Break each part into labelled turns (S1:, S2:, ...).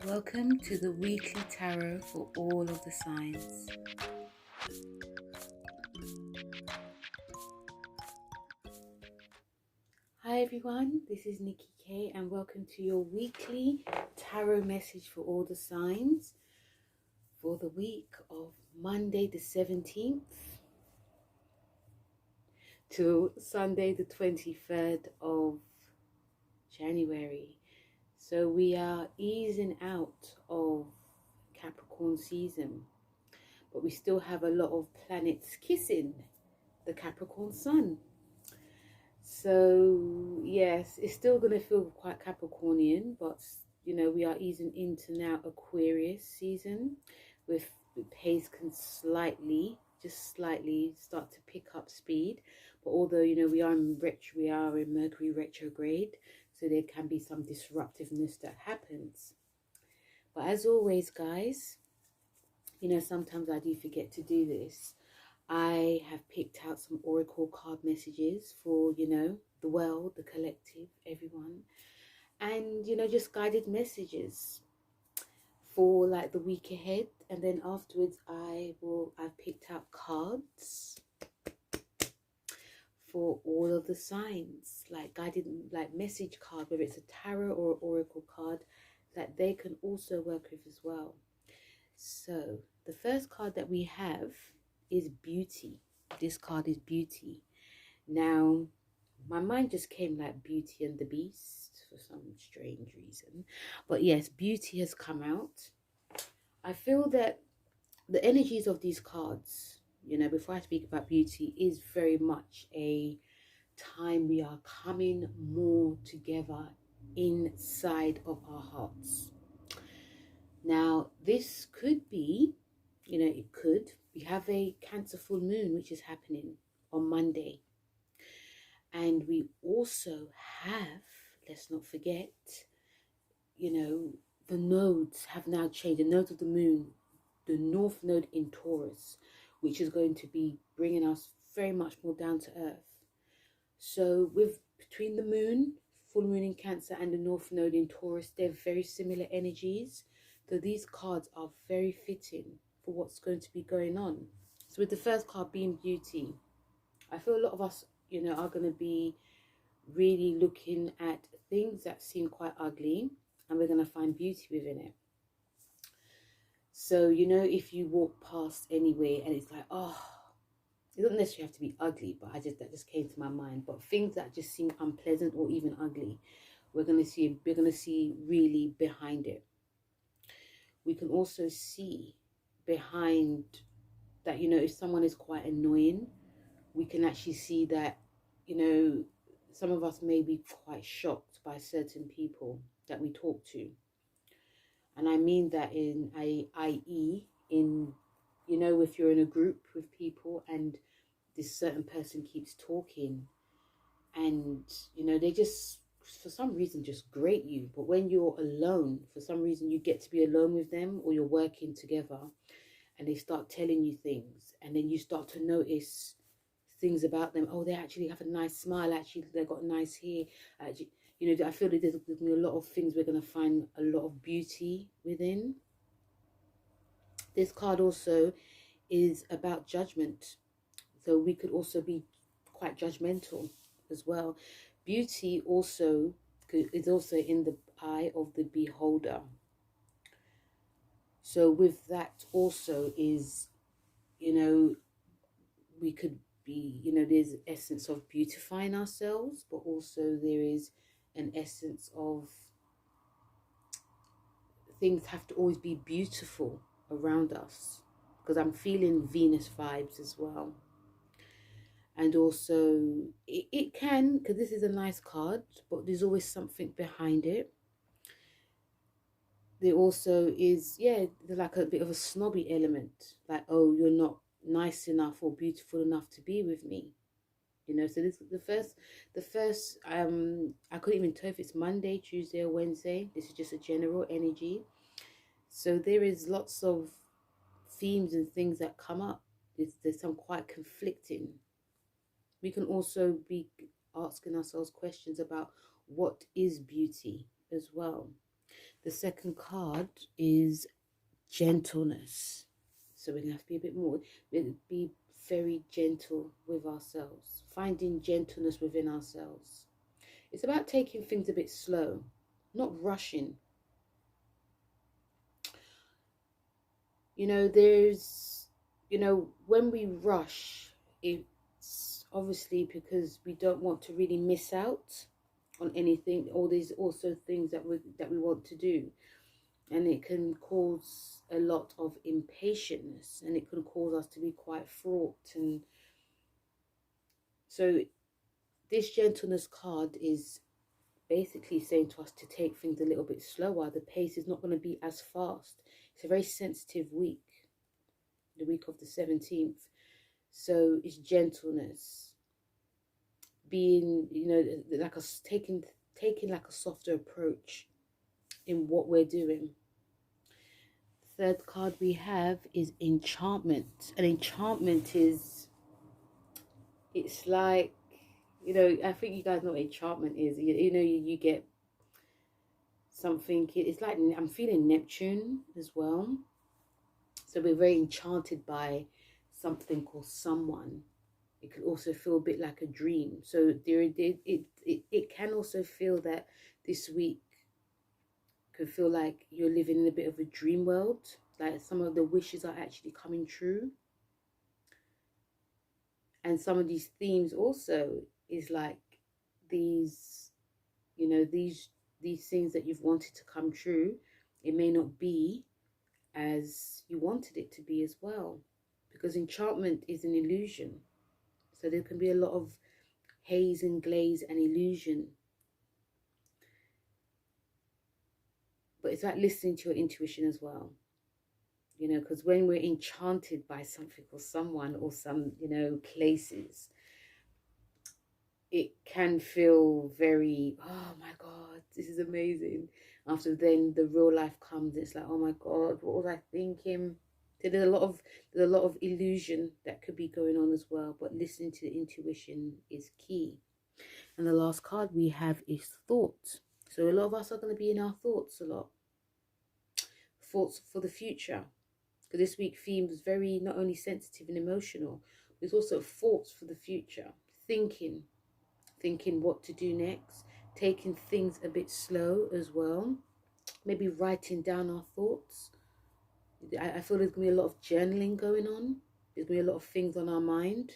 S1: Welcome to the weekly tarot for all of the signs. Hi everyone, this is Nikki K and welcome to your weekly tarot message for all the signs for the week of Monday the 17th to Sunday the 23rd of January. So we are easing out of Capricorn season, but we still have a lot of planets kissing the Capricorn sun. So yes, it's still going to feel quite Capricornian, but you know, we are easing into now Aquarius season with the pace can just slightly start to pick up speed. But although, you know, we are in Mercury retrograde, so there can be some disruptiveness that happens. But as always, guys, you know, sometimes I do forget to do this. I have picked out some oracle card messages for, you know, the world, the collective, everyone. And, you know, just guided messages for like the week ahead. And then afterwards I've picked out cards for all of the signs, like guided, like message card, whether it's a tarot or oracle card, that they can also work with as well. So the first card that we have is Beauty. This card is Beauty. Now, my mind just came like Beauty and the Beast for some strange reason. But yes, Beauty has come out. I feel that the energies of these cards, you know, before I speak about Beauty, is very much a time we are coming more together inside of our hearts. Now, this could be, you know, it could. We have a Cancer full moon, which is happening on Monday. And we also have, let's not forget, you know, the nodes have now changed. The nodes of the moon, the north node in Taurus, which is going to be bringing us very much more down to earth. So between the moon, full moon in Cancer, and the north node in Taurus, they're very similar energies. So these cards are very fitting for what's going to be going on. So with the first card being Beauty, I feel a lot of us, you know, are going to be really looking at things that seem quite ugly, and we're going to find beauty within it. So, you know, if you walk past anywhere and it's like, oh, it doesn't necessarily have to be ugly, but that just came to my mind. But things that just seem unpleasant or even ugly, we're going to see really behind it. We can also see behind that, you know, if someone is quite annoying, we can actually see that, you know, some of us may be quite shocked by certain people that we talk to. And I mean that i.e., in, you know, if you're in a group with people and this certain person keeps talking and, you know, they just, for some reason, just grate you. But when you're alone, for some reason, you get to be alone with them, or you're working together and they start telling you things, and then you start to notice things about them. Oh, they actually have a nice smile. Actually, they've got nice hair. Actually, you know, I feel that there's a lot of things we're going to find a lot of beauty within. This card also is about judgment. So we could also be quite judgmental as well. Beauty also is also in the eye of the beholder. So with that also is, you know, we could be, you know, there's essence of beautifying ourselves, but also there is an essence of things have to always be beautiful around us, because I'm feeling Venus vibes as well. And also it can, because this is a nice card, but there's always something behind it. There also is, yeah, like a bit of a snobby element, like, oh, you're not nice enough or beautiful enough to be with me, you know. So this is the first I couldn't even tell if it's Monday, Tuesday or Wednesday. This is just a general energy. So there is lots of themes and things that come up. There's some quite conflicting. We can also be asking ourselves questions about what is beauty as well. The second card is gentleness. So we're going to have to be a bit more, be very gentle with ourselves, finding gentleness within ourselves. It's about taking things a bit slow, not rushing. You know, when we rush, it's obviously because we don't want to really miss out on anything, or there's also things that we want to do. And it can cause a lot of impatience, and it can cause us to be quite fraught. And so this gentleness card is basically saying to us to take things a little bit slower. The pace is not going to be as fast. It's a very sensitive week, the week of the 17th. So it's gentleness, being, like taking like a softer approach in what we're doing. Third card we have is enchantment. And enchantment is, it's like, I think you guys know what enchantment is. You get something, it's like, I'm feeling Neptune as well. So we're very enchanted by something or someone. It could also feel a bit like a dream. So it can also feel that this week could feel like you're living in a bit of a dream world. Like some of the wishes are actually coming true. And some of these themes also is like these, these things that you've wanted to come true. It may not be as you wanted it to be as well. Because enchantment is an illusion. So there can be a lot of haze and glaze and illusion. But it's like listening to your intuition as well. Because when we're enchanted by something or someone or some, places, it can feel very, oh my God, this is amazing. After then the real life comes, it's like, oh my God, what was I thinking? So there's a lot of illusion that could be going on as well, but listening to the intuition is key. And the last card we have is thought. So a lot of us are going to be in our thoughts a lot. Thoughts for the future. Because this week theme was very not only sensitive and emotional, there's also thoughts for the future. Thinking what to do next. Taking things a bit slow as well. Maybe writing down our thoughts. I feel there's going to be a lot of journaling going on. There's going to be a lot of things on our mind.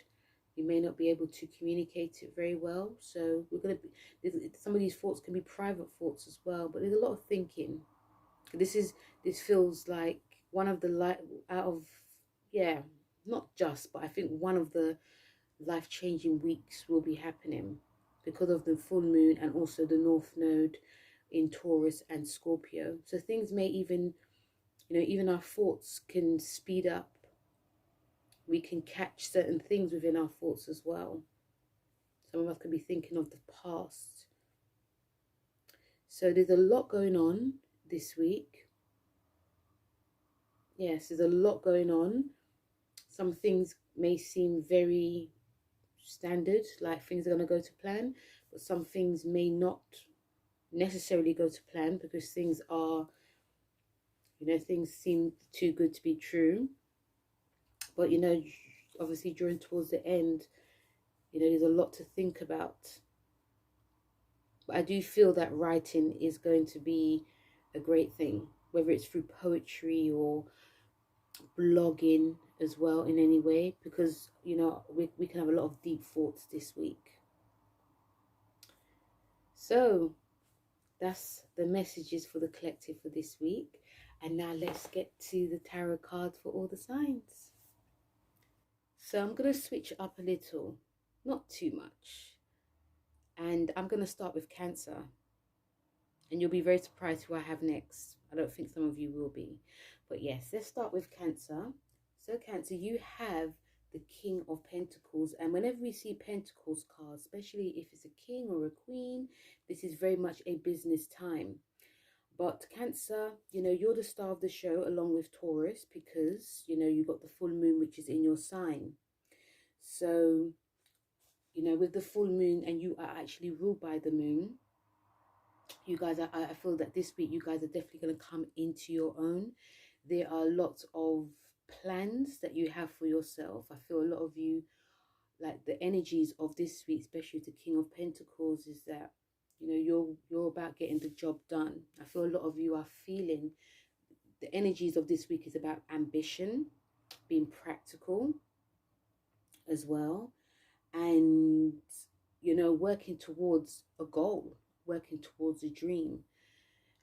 S1: You may not be able to communicate it very well. So we're going to be, some of these thoughts can be private thoughts as well. But there's a lot of thinking. This feels like one of the not just, but I think one of the life-changing weeks will be happening because of the full moon and also the North Node in Taurus and Scorpio. So things may even, even our thoughts can speed up. We can catch certain things within our thoughts as well. Some of us could be thinking of the past. So there's a lot going on this week. Yes, there's a lot going on. Some things may seem very standard, like things are going to go to plan, but some things may not necessarily go to plan because things are, things seem too good to be true. But, obviously towards the end, there's a lot to think about. But I do feel that writing is going to be a great thing, whether it's through poetry or blogging as well in any way, because we can have a lot of deep thoughts this week. So that's the messages for the collective for this week. And now let's get to the tarot cards for all the signs. So I'm going to switch up a little, not too much, and I'm going to start with Cancer. And you'll be very surprised who I have next. I don't think some of you will be. But yes, let's start with Cancer. So Cancer, you have the King of Pentacles. And whenever we see Pentacles cards, especially if it's a king or a queen, this is very much a business time. But Cancer, you're the star of the show along with Taurus because, you've got the full moon, which is in your sign. So, with the full moon and you are actually ruled by the moon, You guys, I feel that this week you guys are definitely going to come into your own. There are lots of plans that you have for yourself. I feel a lot of you, like the energies of this week, especially the King of Pentacles, is that, you know, you're about getting the job done. I feel a lot of you are feeling the energies of this week is about ambition, being practical as well, and, you know, working towards a goal, working towards a dream.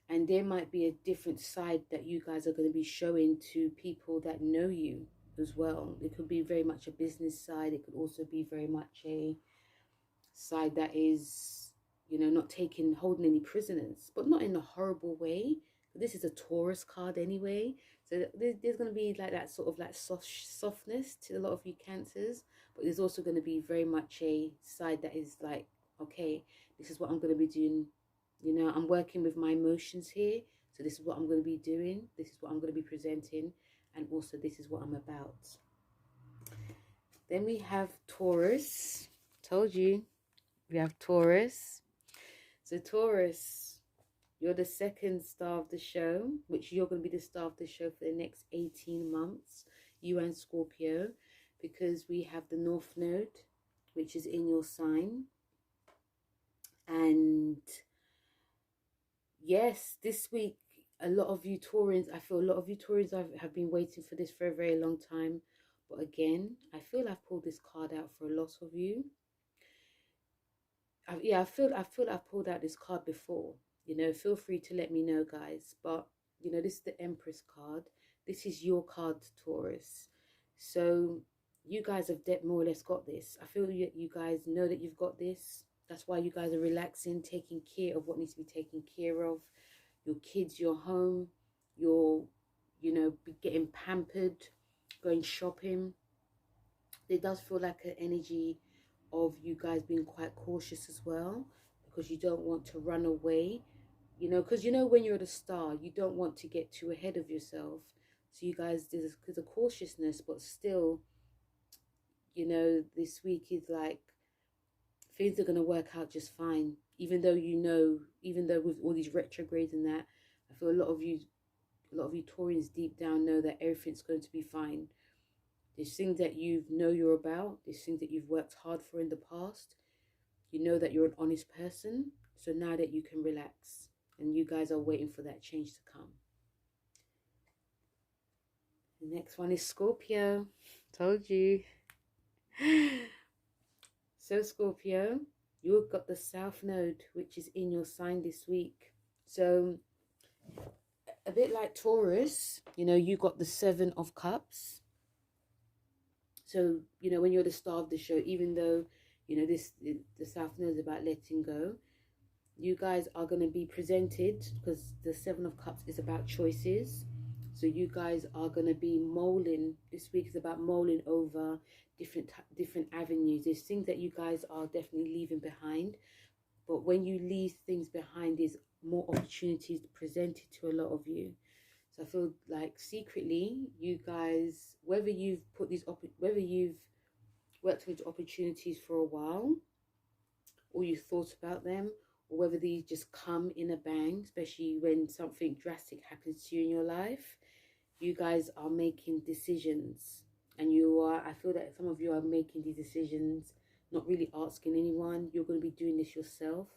S1: And there might be a different side that you guys are going to be showing to people that know you as well. It could be very much a business side. It could also be very much a side that is, you know, not holding any prisoners, but not in a horrible way. This is a Taurus card anyway. So there's going to be like that sort of like softness to a lot of you Cancers. But there's also going to be very much a side that is like, okay, this is what I'm going to be doing. You know, I'm working with my emotions here. So this is what I'm going to be doing. This is what I'm going to be presenting. And also this is what I'm about. Then we have Taurus. Told you. We have Taurus. So Taurus, you're the second star of the show, which you're going to be the star of the show for the next 18 months. You and Scorpio. Because we have the North Node, which is in your sign. And yes, this week, a lot of you Taurans, I feel a lot of you Taurans have been waiting for this for a very long time. But again, I feel I've pulled this card out for a lot of you. I feel I've pulled out this card before. You know, feel free to let me know, guys. But, you know, this is the Empress card. This is your card, Taurus. So you guys have more or less got this. I feel you guys know that you've got this. That's why you guys are relaxing, taking care of what needs to be taken care of. Your kids, your home, your, you know, getting pampered, going shopping. There does feel like an energy of you guys being quite cautious as well, because you don't want to run away, you know, because, you know, when you're the star, you don't want to get too ahead of yourself. So you guys, there's a cautiousness, but still, you know, this week is like, things are going to work out just fine. Even though, you know, even though with all these retrogrades and that, I feel a lot of you Taurians deep down know that everything's going to be fine. There's things that you know you're about. There's things that you've worked hard for in the past. You know that you're an honest person. So now that you can relax. And you guys are waiting for that change to come. The next one is Scorpio. Told you. So Scorpio, you've got the South Node, which is in your sign this week. So a bit like Taurus, you know, you got the Seven of Cups. So, you know, when you're the star of the show, even though, you know, the South Node is about letting go, you guys are going to be presented, because the Seven of Cups is about choices. So you guys are going to be mulling. This week is about mulling over different avenues. There's things that you guys are definitely leaving behind. But when you leave things behind, there's more opportunities presented to a lot of you. So I feel like secretly, you guys, whether you've worked with opportunities for a while, or you thought about them, or whether these just come in a bang, especially when something drastic happens to you in your life, you guys are making decisions. And I feel that some of you are making these decisions, not really asking anyone. You're going to be doing this yourself.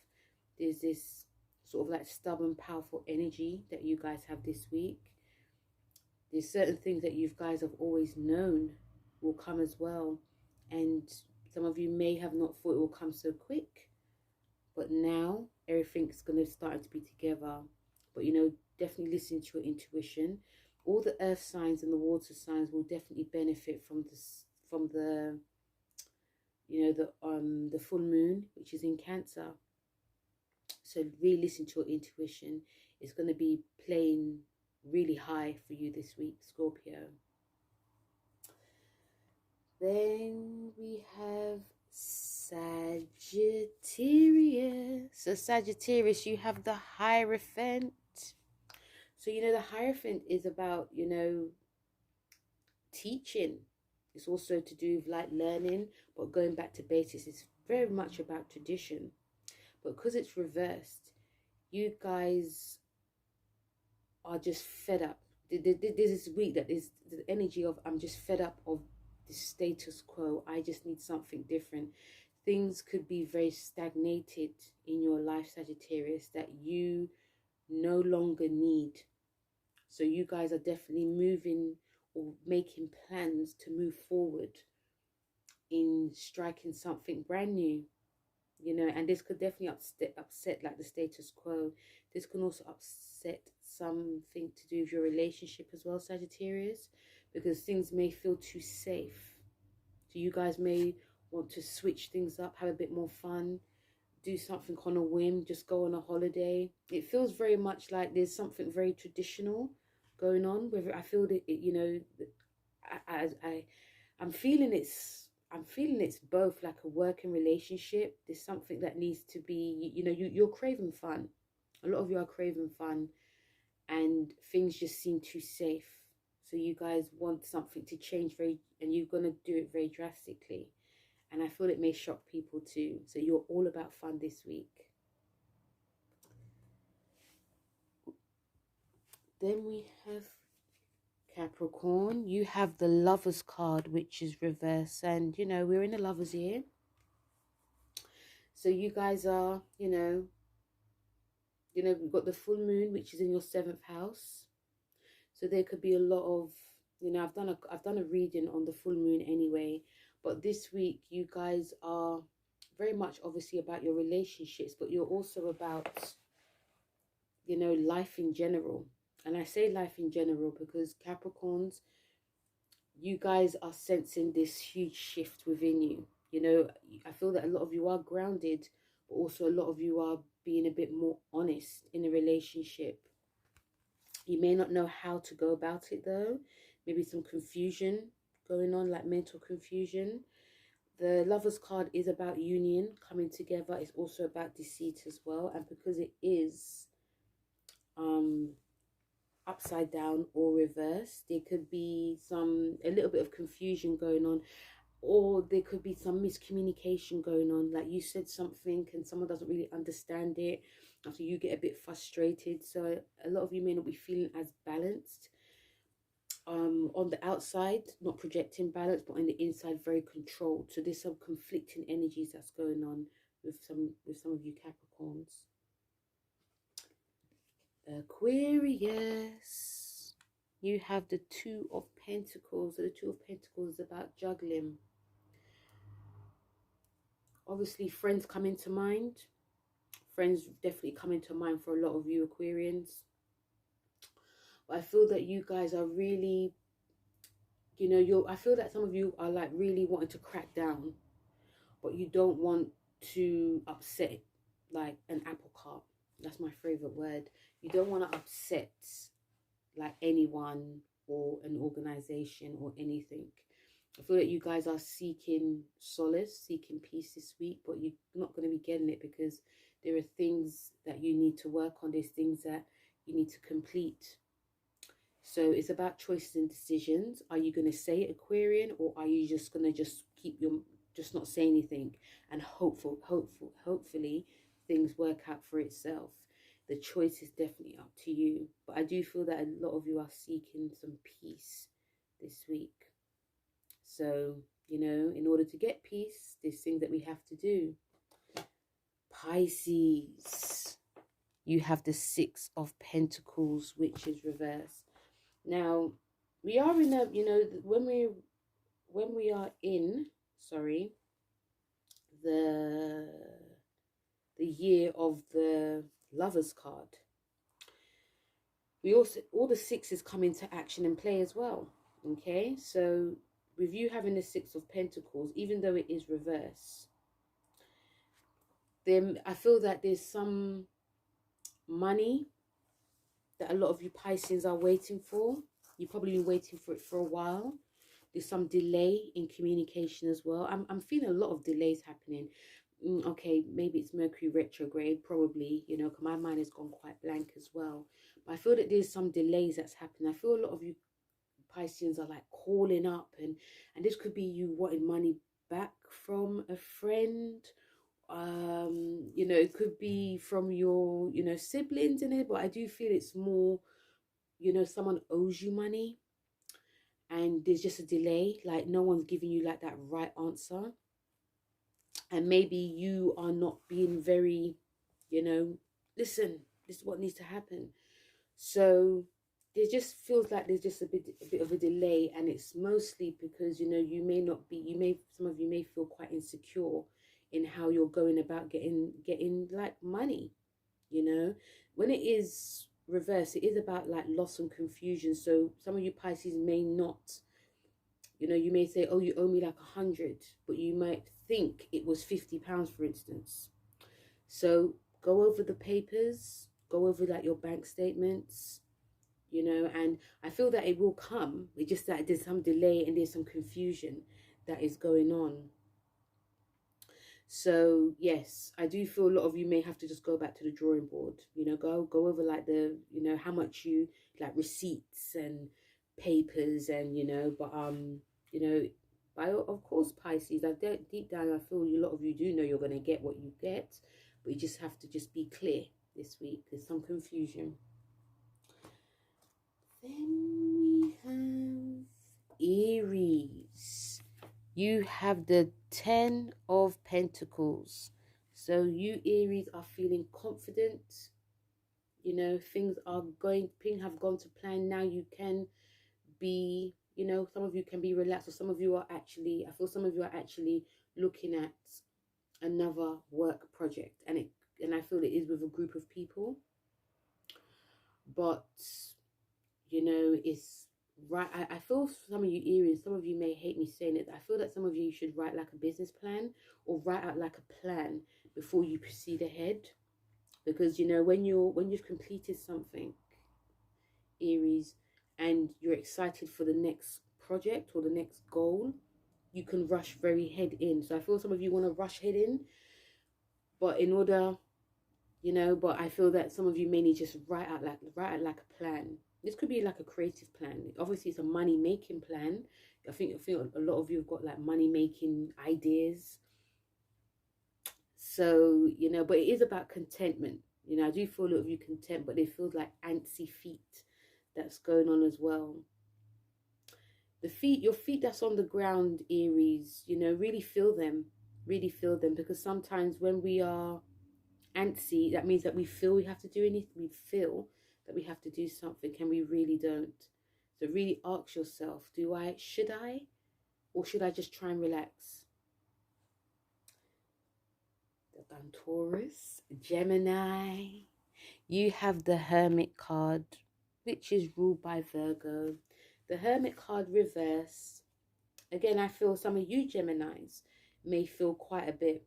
S1: There's this sort of like stubborn, powerful energy that you guys have this week. There's certain things that you guys have always known will come as well. And some of you may have not thought it will come so quick. But now everything's going to start to be together. But, you know, definitely listen to your intuition. All the earth signs and the water signs will definitely benefit from the you know, the full moon, which is in Cancer. So really listen to your intuition. It's going to be playing really high for you this week, Scorpio. Then we have Sagittarius. So Sagittarius, you have the Hierophant. So, you know, the Hierophant is about, you know, teaching. It's also to do with like learning, but going back to basics. It's very much about tradition. But because it's reversed, you guys are just fed up. This week that is the energy of, I'm just fed up of the status quo. I just need something different. Things could be very stagnated in your life, Sagittarius, that you no longer need. So you guys are definitely moving or making plans to move forward in striking something brand new, you know. And this could definitely upset like the status quo. This can also upset something to do with your relationship as well, Sagittarius, because things may feel too safe. So you guys may want to switch things up, have a bit more fun, do something on a whim, just go on a holiday. It feels very much like there's something very traditional going on. Whether I feel that it, you know, I'm feeling it's both like a working relationship. There's something that needs to be, you know, you're craving fun. A lot of you are craving fun, and things just seem too safe. So you guys want something to change and you're gonna do it very drastically. And I feel it may shock people too. So you're all about fun this week. Then we have Capricorn. You have the Lovers card, which is reverse. And, you know, we're in the Lovers year. So you guys are, you know, we've got the full moon, which is in your 7th house. So there could be a lot of, you know, I've done a reading on the full moon anyway. But this week, you guys are very much obviously about your relationships, but you're also about, you know, life in general. And I say life in general because Capricorns, you guys are sensing this huge shift within you. You know, I feel that a lot of you are grounded, but also a lot of you are being a bit more honest in a relationship. You may not know how to go about it though. Maybe some confusion going on, like mental confusion. The Lovers card is about union, coming together. It's also about deceit as well. And because it is upside down or reverse, there could be a little bit of confusion going on, or there could be some miscommunication going on, like you said something and someone doesn't really understand it, after you get a bit frustrated. So a lot of you may not be feeling as balanced on the outside, not projecting balance, but on the inside very controlled. So there's some conflicting energies that's going on with some of you Capricorns. Aquarius, you have the 2 of Pentacles. So the 2 of Pentacles is about juggling. Obviously, friends come into mind. Friends definitely come into mind for a lot of you Aquarians. But I feel that you guys are really, you know, I feel that some of you are like really wanting to crack down, but you don't want to upset like an apple cart. That's my favorite word. You don't want to upset like anyone or an organization or anything. I feel that you guys are seeking solace, seeking peace this week, but you're not going to be getting it because there are things that you need to work on. There's things that you need to complete. So it's about choices and decisions. Are you going to say it, Aquarian, or are you just going to just not say anything and hopefully things work out for itself? The choice is definitely up to you. But I do feel that a lot of you are seeking some peace this week. So, you know, in order to get peace, there's things that we have to do. Pisces, you have the 6 of Pentacles, which is reverse. Now, we are in a, you know, when we are in, sorry, the year of the Lovers card, we also, all the 6s come into action and play as well. Okay, so with you having the 6 of Pentacles, even though it is reverse, then I feel that there's some money that a lot of you Pisces are waiting for. You've probably been waiting for it for a while. There's some delay in communication as well. I'm feeling a lot of delays happening. Okay, maybe it's Mercury retrograde, probably, you know, because my mind has gone quite blank as well. But I feel that there's some delays that's happening. I feel a lot of you Pisceans are like calling up, and this could be you wanting money back from a friend. You know, it could be from your, you know, siblings in it, but I do feel it's more, you know, someone owes you money and there's just a delay, like no one's giving you like that right answer, and maybe you are not being very, you know, listen, this is what needs to happen. So there just feels like there's just a bit of a delay, and it's mostly because, you know, you may not be, you may, some of you may feel quite insecure in how you're going about getting like money, you know. When it is reverse, it is about like loss and confusion. So some of you Pisces may not, you know, you may say, oh, you owe me like 100, but you might think it was £50, for instance. So go over the papers, go over like your bank statements, you know, and I feel that it will come. It's just that there's some delay and there's some confusion that is going on. So yes, I do feel a lot of you may have to just go back to the drawing board, you know, go over like the, you know, how much you like receipts and papers, and you know, but you know, of course Pisces, deep down I feel a lot of you do know you're going to get what you get, but you just have to just be clear this week. There's some confusion. Then we have Aries. You have the 10 of Pentacles. So you Aries are feeling confident. You know, things have gone to plan. Now you can be, you know, some of you can be relaxed, or some of you are actually, I feel some of you are actually looking at another work project, and I feel it is with a group of people. But, you know, it's right. I feel some of you Aries, some of you may hate me saying it, I feel that some of you should write like a business plan, or write out like a plan before you proceed ahead. Because, you know, when you've completed something, Aries, and you're excited for the next project or the next goal, you can rush very head in. So I feel some of you want to rush head in, but in order, you know, but I feel that some of you may need to just write out like a plan. This could be like a creative plan. Obviously, it's a money making plan. I think a lot of you have got like money making ideas. So, you know, but it is about contentment. You know, I do feel a lot of you content, but it feels like antsy feet that's going on as well. The feet, your feet that's on the ground, Aries, you know, really feel them. Really feel them, because sometimes when we are antsy, that means that we feel we have to do anything. We feel that we have to do something, and we really don't. So really ask yourself, should I, or should I just try and relax? Done, Taurus, Gemini. You have the Hermit card, which is ruled by Virgo. The Hermit card reverse. Again, I feel some of you Geminis may feel quite a bit,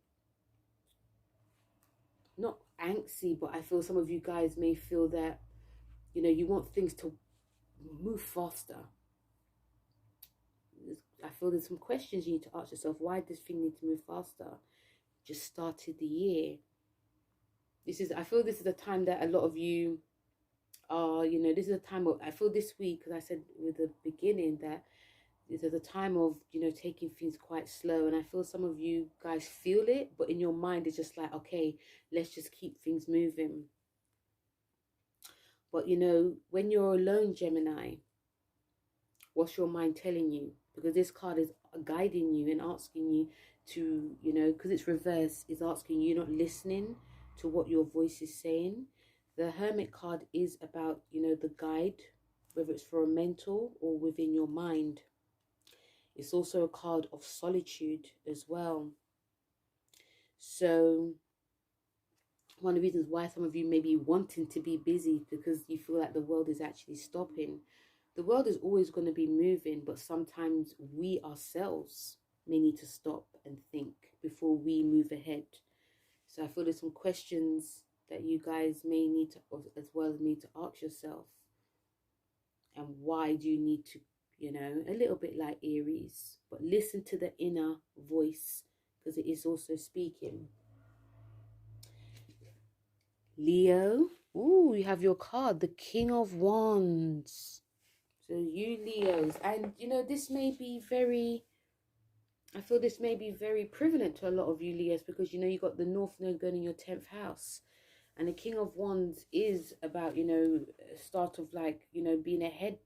S1: not angsty, but I feel some of you guys may feel that, you know, you want things to move faster. I feel there's some questions you need to ask yourself. Why does thing need to move faster? Just started the year. I feel this is a time that a lot of you are, you know, this is a time of, I feel this week, because I said with the beginning that this is a time of, you know, taking things quite slow, and I feel some of you guys feel it, but in your mind it's just like, okay, let's just keep things moving. But, you know, when you're alone, Gemini, what's your mind telling you? Because this card is guiding you and asking you to, you know, because it's reverse, is asking you, not listening to what your voice is saying. The Hermit card is about, you know, the guide, whether it's for a mental or within your mind. It's also a card of solitude as well. So one of the reasons why some of you may be wanting to be busy, because you feel like the world is actually stopping. The world is always going to be moving, but sometimes we ourselves may need to stop and think before we move ahead. So I feel there's some questions that you guys may need to, as well as need to ask yourself. And why do you need to, you know, a little bit like Aries, but listen to the inner voice, because it is also speaking. Leo, ooh, you have your card, the King of Wands. So you Leos, and you know, this may be very, I feel this may be very prevalent to a lot of you Leos, because you know you got the North Node going in your 10th house, and the King of Wands is about, you know, start of like, you know, being ahead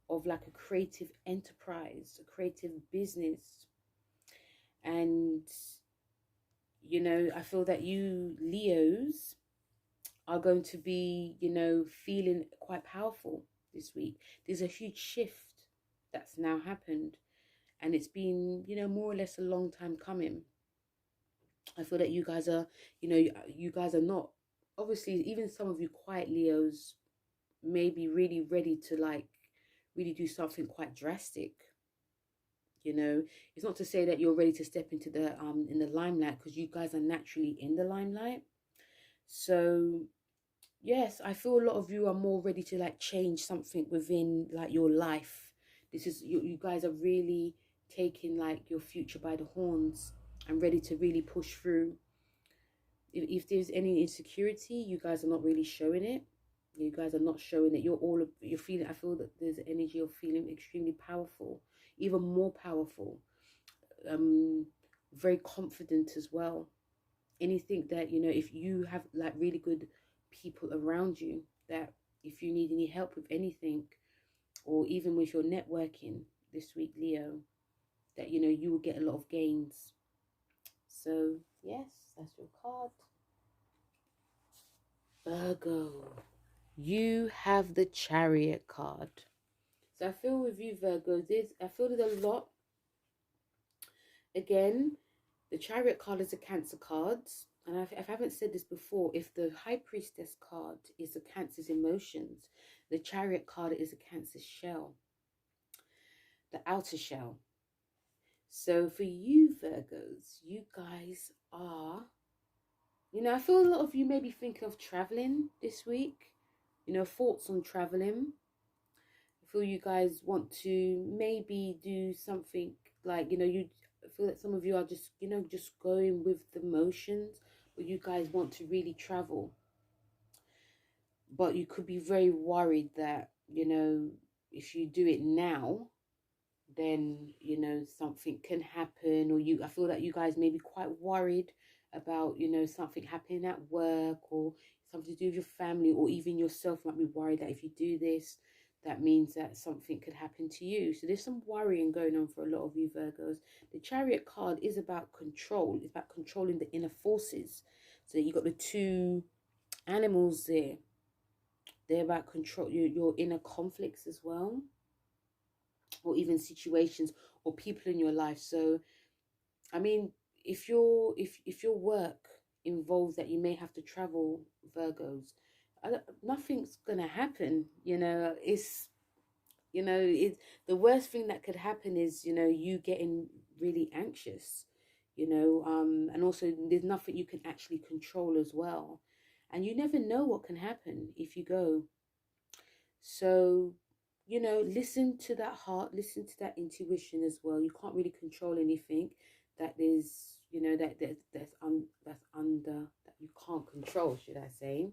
S1: of like a creative enterprise, a creative business. And you know, I feel that you Leos are going to be, you know, feeling quite powerful this week. There's a huge shift that's now happened, and it's been, you know, more or less a long time coming. I feel that you guys are, you know, you guys are not, obviously, even some of you quiet Leos may be really ready to like really do something quite drastic. You know, it's not to say that you're ready to step into the in the limelight, because you guys are naturally in the limelight. So yes, I feel a lot of you are more ready to like change something within like your life. This is you guys are really taking like your future by the horns and ready to really push through. If there's any insecurity, you guys are not really showing it. You guys are not showing it. You're feeling, I feel that there's energy of feeling extremely powerful, even more powerful, very confident as well. Anything that, you know, if you have like really good people around you, that if you need any help with anything, or even with your networking this week, Leo, that, you know, you will get a lot of gains. So yes, that's your card. Virgo, you have the Chariot card. So I feel with you Virgo, I feel there's a lot. Again, the Chariot card is a Cancer card. And if I haven't said this before, if the High Priestess card is the Cancer's emotions, the Chariot card is a Cancer's shell, the outer shell. So for you Virgos, you guys are, you know, I feel a lot of you may be thinking of traveling this week. You know, thoughts on traveling. I feel you guys want to maybe do something like, you know, I feel that some of you are just, you know, just going with the motions, but you guys want to really travel. But you could be very worried that, you know, if you do it now, then, you know, something can happen, or I feel that you guys may be quite worried about, you know, something happening at work, or something to do with your family, or even yourself might be worried that if you do this, that means that something could happen to you. So there's some worrying going on for a lot of you Virgos. The Chariot card is about control. It's about controlling the inner forces. So you got the two animals there. They're about control your inner conflicts as well, or even situations or people in your life. So I mean, if your work involves that you may have to travel, Virgos, nothing's gonna happen. You know, it's the worst thing that could happen is, you know, you getting really anxious. You know, and also there's nothing you can actually control as well, and you never know what can happen if you go. So, you know, listen to that heart, listen to that intuition as well. You can't really control anything that is, you know, that's under, that you can't control, should I say.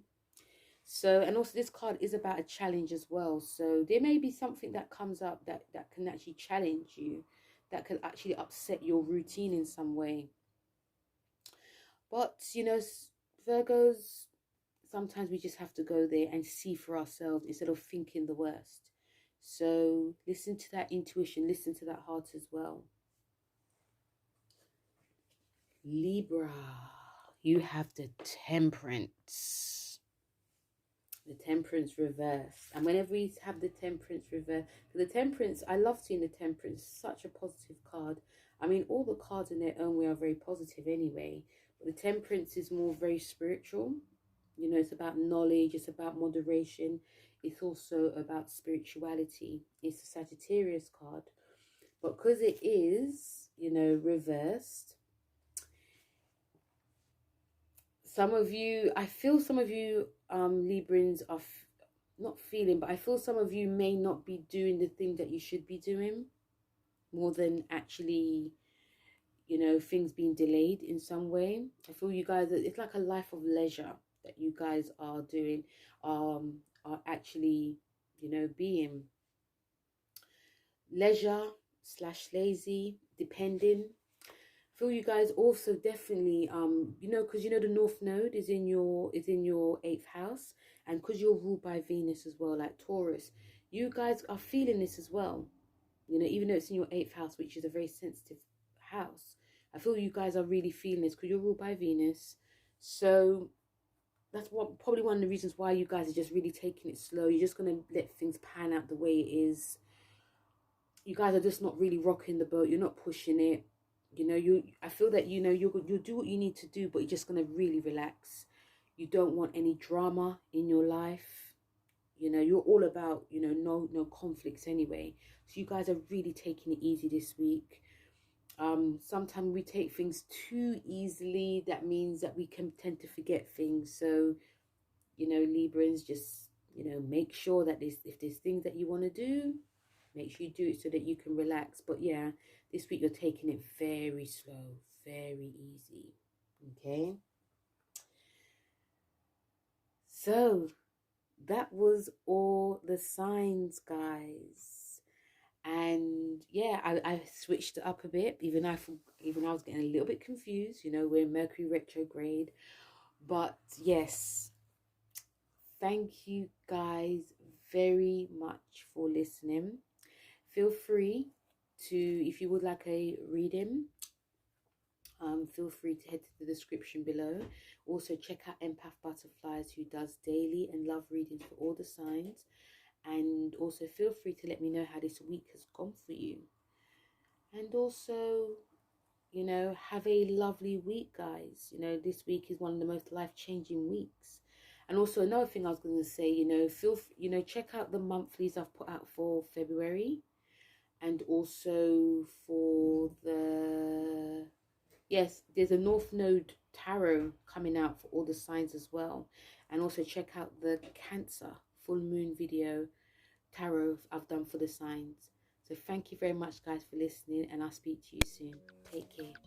S1: So, and also this card is about a challenge as well. So there may be something that comes up that can actually challenge you, that can actually upset your routine in some way. But, you know, Virgos, sometimes we just have to go there and see for ourselves instead of thinking the worst. So listen to that intuition, listen to that heart as well. Libra, you have the Temperance. The Temperance reverse. And whenever we have the Temperance reverse, the Temperance, I love seeing the Temperance, such a positive card. I mean, all the cards in their own way are very positive anyway. But the Temperance is more very spiritual. You know, it's about knowledge, it's about moderation. It's also about spirituality. It's a Sagittarius card. But because it is, you know, reversed, some of you, I feel some of you Librans are not feeling, but I feel some of you may not be doing the thing that you should be doing, more than actually, you know, things being delayed in some way. I feel you guys, it's like a life of leisure that you guys are doing, are actually, you know, being leisure / lazy, depending. I feel you guys also definitely you know, because you know the North Node is in your 8th house, and because you're ruled by Venus as well, like Taurus, you guys are feeling this as well. You know, even though it's in your 8th house, which is a very sensitive house, I feel you guys are really feeling this because you're ruled by Venus. So that's probably one of the reasons why you guys are just really taking it slow. You're just gonna let things pan out the way it is. You guys are just not really rocking the boat. You're not pushing it. You know, I feel that, you know, you'll do what you need to do, but you're just gonna really relax. You don't want any drama in your life. You know, you're all about, you know, no conflicts anyway. So you guys are really taking it easy this week. Sometimes we take things too easily. That means that we can tend to forget things. So, you know, Librans, just, you know, make sure that if there's things that you want to do, make sure you do it so that you can relax. But yeah, this week you're taking it very slow, very easy. Okay. So that was all the signs, guys. And yeah, I switched it up a bit. Even I was getting a little bit confused. You know, we're in Mercury retrograde. But yes, thank you guys very much for listening. Feel free to, if you would like a reading, feel free to head to the description below. Also check out Empath Butterflies, who does daily and love readings for all the signs. And also feel free to let me know how this week has gone for you. And also, you know, have a lovely week, guys. You know, this week is one of the most life-changing weeks. And also another thing I was going to say, you know, check out the monthlies I've put out for February. And also for the, yes, there's a North Node tarot coming out for all the signs as well. And also check out the Cancer full moon video tarot I've done for the signs. So thank you very much, guys, for listening, and I'll speak to you soon. Take care.